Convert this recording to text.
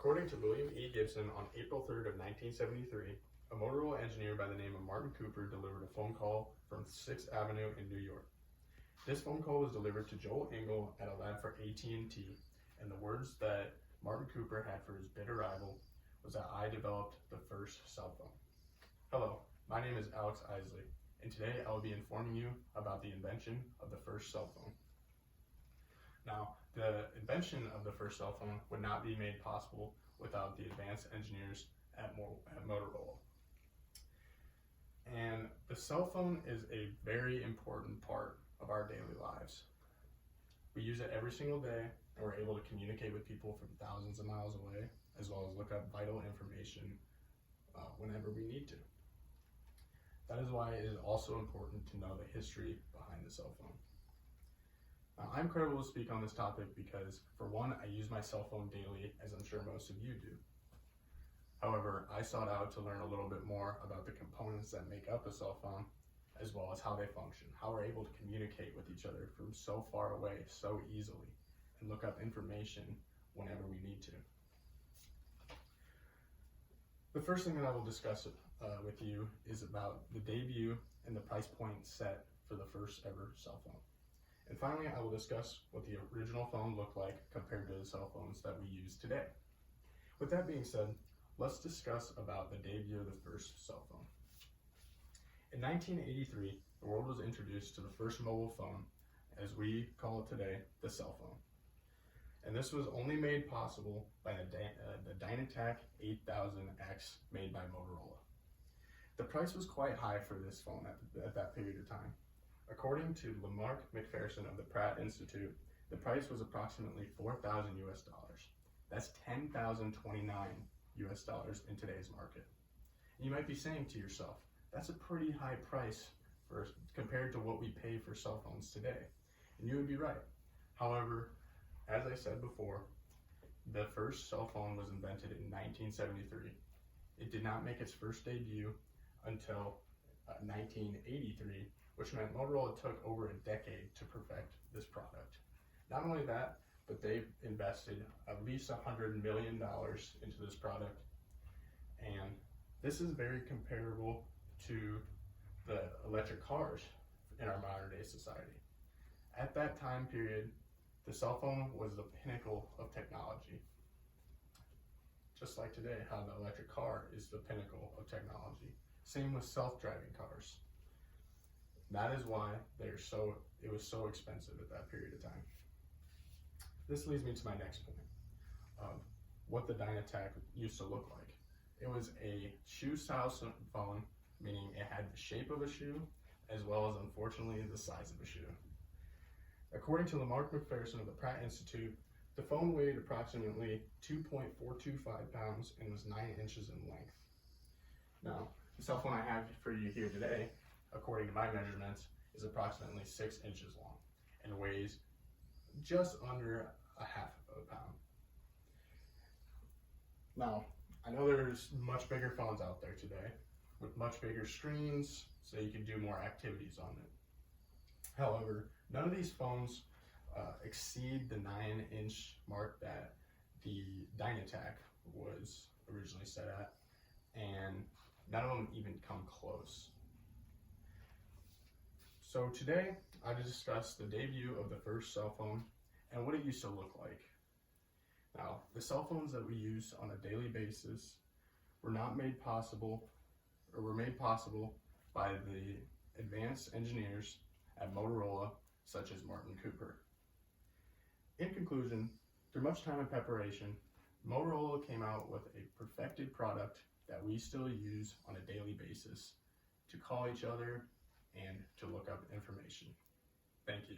According to William E. Gibson, on April 3rd of 1973, a Motorola engineer by the name of Martin Cooper delivered a phone call from 6th Avenue in New York. This phone call was delivered to Joel Engel at a lab for AT&T, and the words that Martin Cooper had for his bitter rival was that I developed the first cell phone. Hello, my name is Alex Isley, and today I will be informing you about the invention of the first cell phone. Now, the invention of the first cell phone would not be made possible without the advanced engineers at Motorola. And the cell phone is a very important part of our daily lives. We use it every single day, and we're able to communicate with people from thousands of miles away, as well as look up vital information whenever we need to. That is why it is also important to know the history behind the cell phone. Now, I'm credible to speak on this topic because, for one, I use my cell phone daily, as I'm sure most of you do. However, I sought out to learn a little bit more about the components that make up a cell phone, as well as how they function, how we're able to communicate with each other from so far away so easily, and look up information whenever we need to. The first thing that I will discuss with you is about the debut and the price point set for the first ever cell phone. And finally, I will discuss what the original phone looked like compared to the cell phones that we use today. With that being said, let's discuss about the debut of the first cell phone. In 1983, the world was introduced to the first mobile phone, as we call it today, the cell phone. And this was only made possible by the Dynatac 8000X made by Motorola. The price was quite high for this phone at that period of time. According to Lamarck McPherson of the Pratt Institute, the price was approximately $4,000 US. That's $10,029 US in today's market. And you might be saying to yourself, that's a pretty high price compared to what we pay for cell phones today. And you would be right. However, as I said before, the first cell phone was invented in 1973. It did not make its first debut until 1983, which meant Motorola took over a decade to perfect this product. Not only that, but they invested at least $100 million into this product. And this is very comparable to the electric cars in our modern day society. At that time period, the cell phone was the pinnacle of technology. Just like today, how the electric car is the pinnacle of technology. Same with self-driving cars. That is why it was so expensive at that period of time. This leads me to my next point of what the Dynatac used to look like. It was a shoe-style phone, meaning it had the shape of a shoe, as well as, unfortunately, the size of a shoe. According to Lamarck McPherson of the Pratt Institute, the phone weighed approximately 2.425 pounds and was 9 inches in length. Now, the cell phone I have for you here today, according to my measurements, is approximately 6 inches long and weighs just under a half of a pound. Now, I know there's much bigger phones out there today with much bigger screens so you can do more activities on it. However, none of these phones exceed the 9-inch mark that the Dynatac was originally set at, and none of them even come close. So today, I discussed the debut of the first cell phone and what it used to look like. Now, the cell phones that we use on a daily basis were made possible by the advanced engineers at Motorola, such as Martin Cooper. In conclusion, through much time and preparation, Motorola came out with a perfected product that we still use on a daily basis to call each other and to look up information. Thank you.